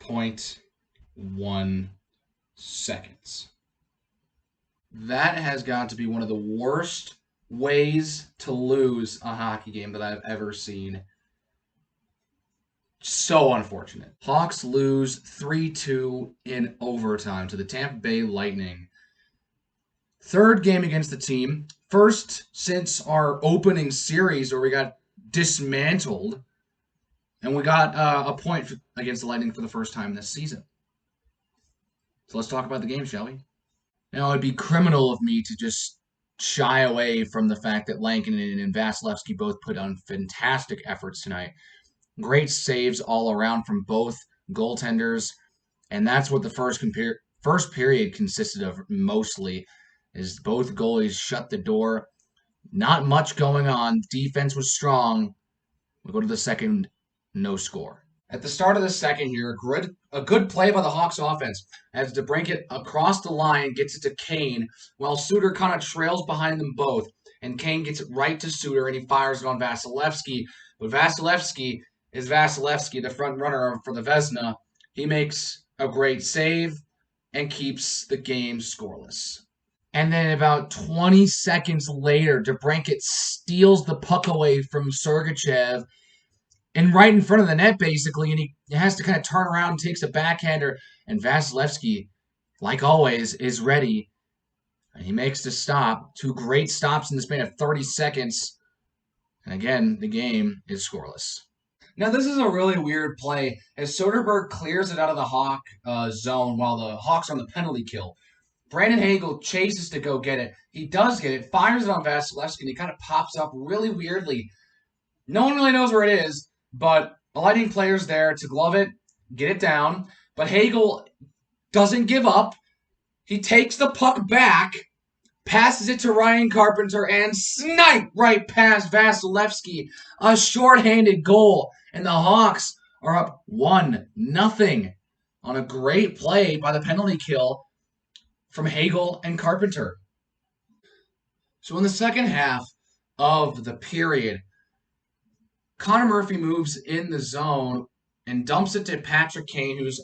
0.1 seconds. That has got to be one of the worst ways to lose a hockey game that I've ever seen. So unfortunate. Hawks lose 3-2 in overtime to the Tampa Bay Lightning. Third game against the team. First since our opening series where we got dismantled. And we got a point against the Lightning for the first time this season. So let's talk about the game, shall we? Now, it'd be criminal of me to just shy away from the fact that Lankinen and Vasilevsky both put on fantastic efforts tonight. Great saves all around from both goaltenders. And that's what the first period consisted of mostly, is both goalies shut the door. Not much going on. Defense was strong. We go to the second, no score. At the start of the second here, a good play by the Hawks offense as DeBrincat across the line gets it to Kane while Suter kind of trails behind them both. And Kane gets it right to Suter and he fires it on Vasilevsky. But Vasilevsky is Vasilevsky, the front runner for the Vezina. He makes a great save and keeps the game scoreless. And then about 20 seconds later, DeBrincat steals the puck away from Sergachev and right in front of the net, basically, and he has to kind of turn around and takes a backhander, and Vasilevsky, like always, is ready, and he makes the stop. Two great stops in the span of 30 seconds, and again, the game is scoreless. Now, this is a really weird play as Soderberg clears it out of the Hawk zone while the Hawks are on the penalty kill. Brandon Hagel chases to go get it. He does get it, fires it on Vasilevsky, and he kind of pops up really weirdly. No one really knows where it is, but the Lightning player's there to glove it, get it down. But Hagel doesn't give up. He takes the puck back, passes it to Ryan Carpenter, and snipe right past Vasilevsky. A shorthanded goal. And the Hawks are up 1-0 on a great play by the penalty kill from Hagel and Carpenter. So in the second half of the period, Connor Murphy moves in the zone and dumps it to Patrick Kane, who's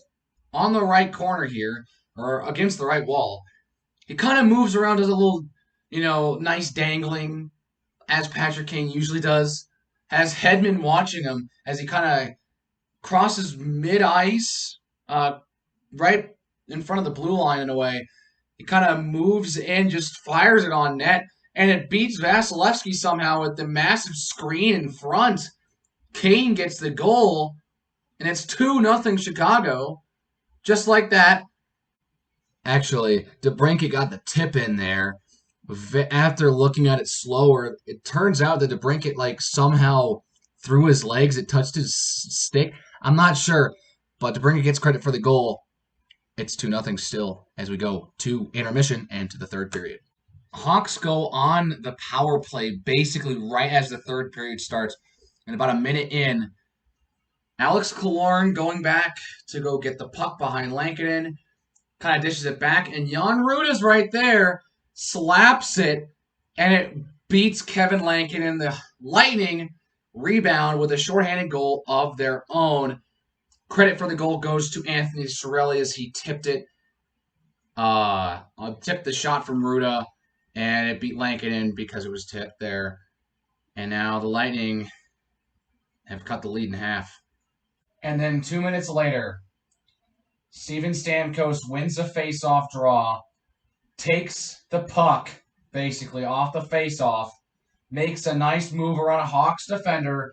on the right corner here, or against the right wall. He kind of moves around, does a little, nice dangling, as Patrick Kane usually does. Has Hedman watching him as he kind of crosses mid-ice, right in front of the blue line in a way. He kind of moves in, just fires it on net, and it beats Vasilevsky somehow with the massive screen in front. Kane gets the goal, and it's 2-0 Chicago. Just like that. Actually, DeBrincat got the tip in there. After looking at it slower, it turns out that DeBrincat somehow through his legs, it touched his stick. I'm not sure, but DeBrincat gets credit for the goal. It's 2-0 still as we go to intermission and to the third period. Hawks go on the power play basically right as the third period starts. And about a minute in, Alex Killorn going back to go get the puck behind Lankinen, kind of dishes it back, and Jan Ruda's right there, slaps it, and it beats Kevin Lankinen. The Lightning rebound with a shorthanded goal of their own. Credit for the goal goes to Anthony Cirelli as he tipped it. Tipped the shot from Ruda, and it beat Lankinen because it was tipped there. And now the Lightning have cut the lead in half. And then 2 minutes later, Steven Stamkos wins a face-off draw, takes the puck basically off the face-off, makes a nice move around a Hawks defender,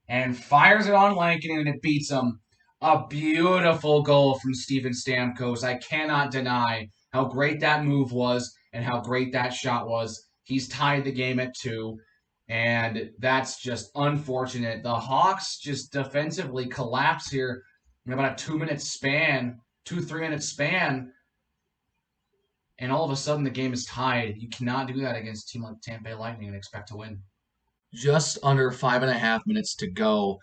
and fires it on Lankinen, and it beats him. A beautiful goal from Steven Stamkos. I cannot deny how great that move was and how great that shot was. He's tied the game at 2. And that's just unfortunate. The Hawks just defensively collapse here in about a 2-minute span, 3-minute span. And all of a sudden the game is tied. You cannot do that against a team like Tampa Bay Lightning and expect to win. Just under 5.5 minutes to go.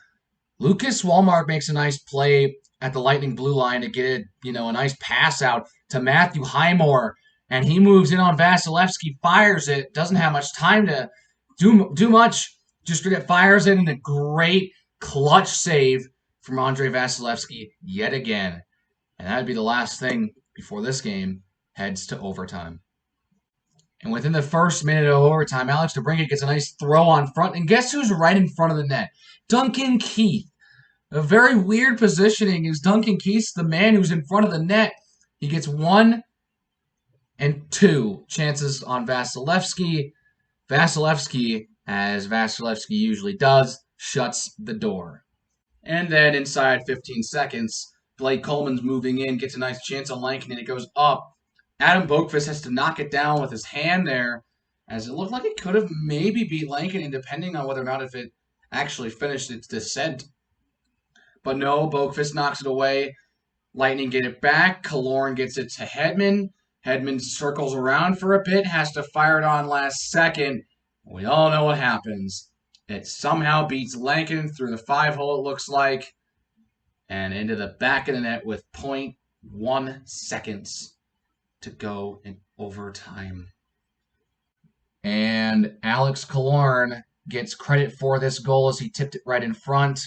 Lucas Walmart makes a nice play at the Lightning blue line to get a nice pass out to Matthew Highmore. And he moves in on Vasilevsky, fires it, doesn't have much time to do much, just fires it, and a great clutch save from Andrei Vasilevsky yet again. And that'd be the last thing before this game heads to overtime. And within the first minute of overtime, Alex DeBrincat gets a nice throw on front. And guess who's right in front of the net? Duncan Keith. A very weird positioning is Duncan Keith, the man who's in front of the net. He gets 1 and 2 chances on Vasilevsky. Vasilevsky, as Vasilevsky usually does, shuts the door. And then inside 15 seconds, Blake Coleman's moving in, gets a nice chance on Lankin, and it goes up. Adam Boqvist has to knock it down with his hand there, as it looked like it could have maybe beat Lankin, depending on whether or not if it actually finished its descent. But no, Boqvist knocks it away. Lightning get it back. Killorn gets it to Hedman. Hedman circles around for a bit, has to fire it on last second. We all know what happens. It somehow beats Lankin through the 5-hole, it looks like, and into the back of the net with 0.1 seconds to go in overtime. And Alex Killorn gets credit for this goal as he tipped it right in front.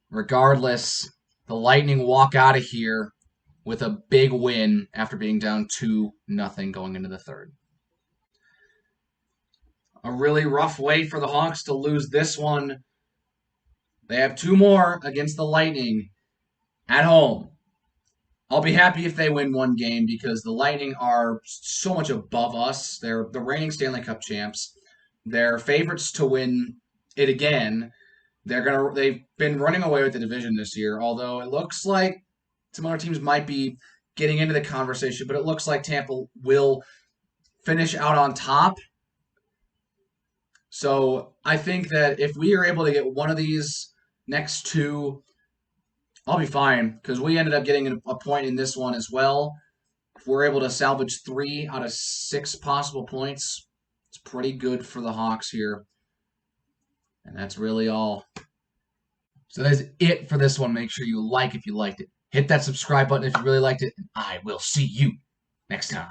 Regardless, the Lightning walk out of here with a big win after being down 2-0 going into the third. A really rough way for the Hawks to lose this one. They have 2 more against the Lightning at home. I'll be happy if they win 1 game because the Lightning are so much above us. They're the reigning Stanley Cup champs. They're favorites to win it again. They've been running away with the division this year, although it looks like some other teams might be getting into the conversation, but it looks like Tampa will finish out on top. So I think that if we are able to get one of these next 2, I'll be fine because we ended up getting a point in this one as well. If we're able to salvage 3 out of 6 possible points, it's pretty good for the Hawks here. And that's really all. So that's it for this one. Make sure you like if you liked it. Hit that subscribe button if you really liked it. And I will see you next time.